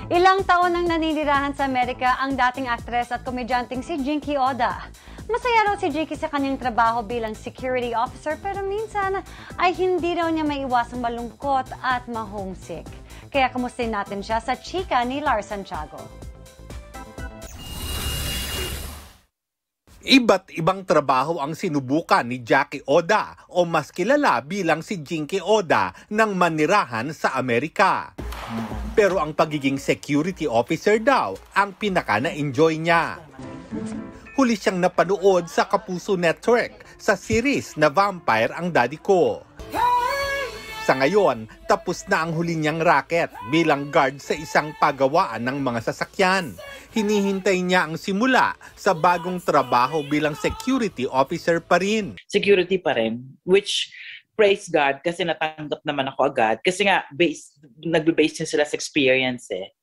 Ilang taon nang naninirahan sa Amerika ang dating aktres at komedyanteng si Jinky Oda. Masaya raw si Jinky sa kanyang trabaho bilang security officer pero minsan ay hindi raw niya maiwasang malungkot at ma-homesick. Kaya kamustin natin siya sa chika ni Lars Santiago. Iba't ibang trabaho ang sinubukan ni Jackie Oda o mas kilala bilang si Jinky Oda nang manirahan sa Amerika. Pero ang pagiging security officer daw ang pinaka na-enjoy niya. Huli siyang napanood sa Kapuso Network sa series na Vampire ang Daddy Ko. Sa ngayon, tapos na ang huli niyang racket bilang guard sa isang pagawaan ng mga sasakyan. Hinihintay niya ang simula sa bagong trabaho bilang security officer pa rin. Security pa rin, which praise God kasi natanggap naman ako agad. Kasi nga, nagbe-base sila sa experience eh.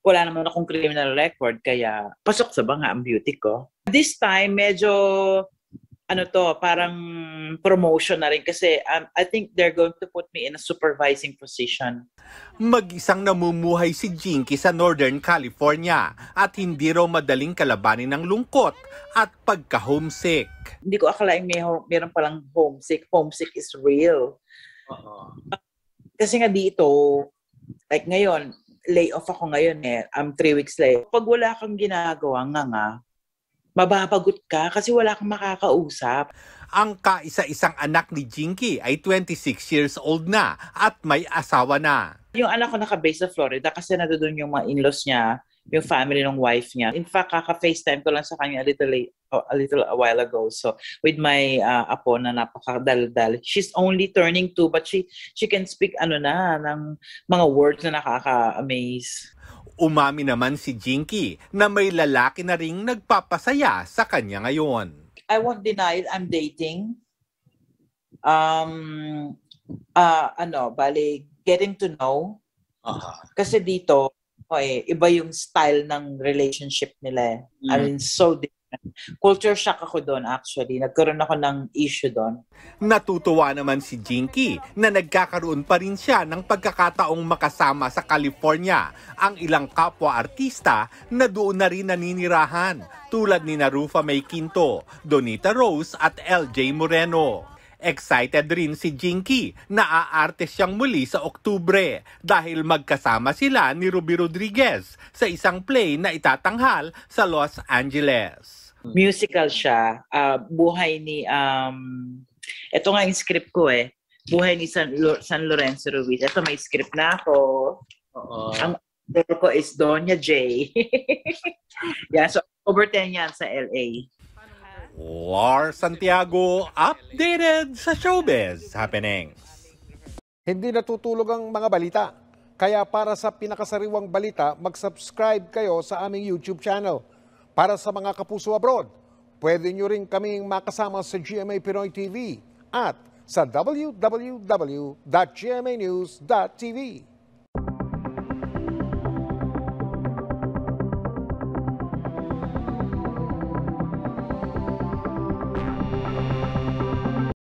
Wala naman akong criminal record, kaya pasok sa banga ang beauty ko. This time, medyo parang promotion na rin kasi I think they're going to put me in a supervising position. Mag-isang namumuhay si Jinky sa Northern California at hindi raw madaling kalabanin ng lungkot at pagka-homesick. Hindi ko akalaing meron palang homesick. Homesick is real. Kasi nga dito, like ngayon, lay off ako ngayon eh. I'm 3 weeks late. Pag wala kang ginagawa nga, mababagot ka kasi wala kang makakausap. Ang kaisa-isang anak ni Jinky ay 26 years old na at may asawa na. Yung anak ko naka-base sa Florida kasi nandun yung mga in-laws niya, yung family ng wife niya. In fact, kaka-FaceTime ko lang sa kanya a little while ago. So, with my apo na napakadaldal. She's only turning 2 but she can speak ng mga words na nakaka-amaze. Umami naman si Jinky na may lalaki na ring nagpapasaya sa kanya ngayon. I won't deny it, I'm dating. Getting to know. Kasi dito, iba yung style ng relationship nila. I mean, so different. Culture shock ako doon actually. Nagkaroon ako ng issue doon. Natutuwa naman si Jinky na nagkakaroon pa rin siya ng pagkakataong makasama sa California ang ilang kapwa-artista na doon na rin naninirahan tulad ni Rufa May Quinto, Donita Rose at LJ Moreno. Excited rin si Jinky na aarte siyang muli sa Oktubre dahil magkasama sila ni Ruby Rodriguez sa isang play na itatanghal sa Los Angeles. Musical siya. Buhay ni... ito nga yung script ko eh. Buhay ni San Lorenzo Ruiz. Ito may script na ako. Ang actor ko is Donya J. Yeah, so over 10 yan sa LA. Lars Santiago, updated sa Showbiz Happenings. Hindi natutulog ang mga balita. Kaya para sa pinakasariwang balita, mag-subscribe kayo sa aming YouTube channel. Para sa mga kapuso abroad, pwede nyo rin kaming makasama sa GMA Pinoy TV at sa www.gmanews.tv.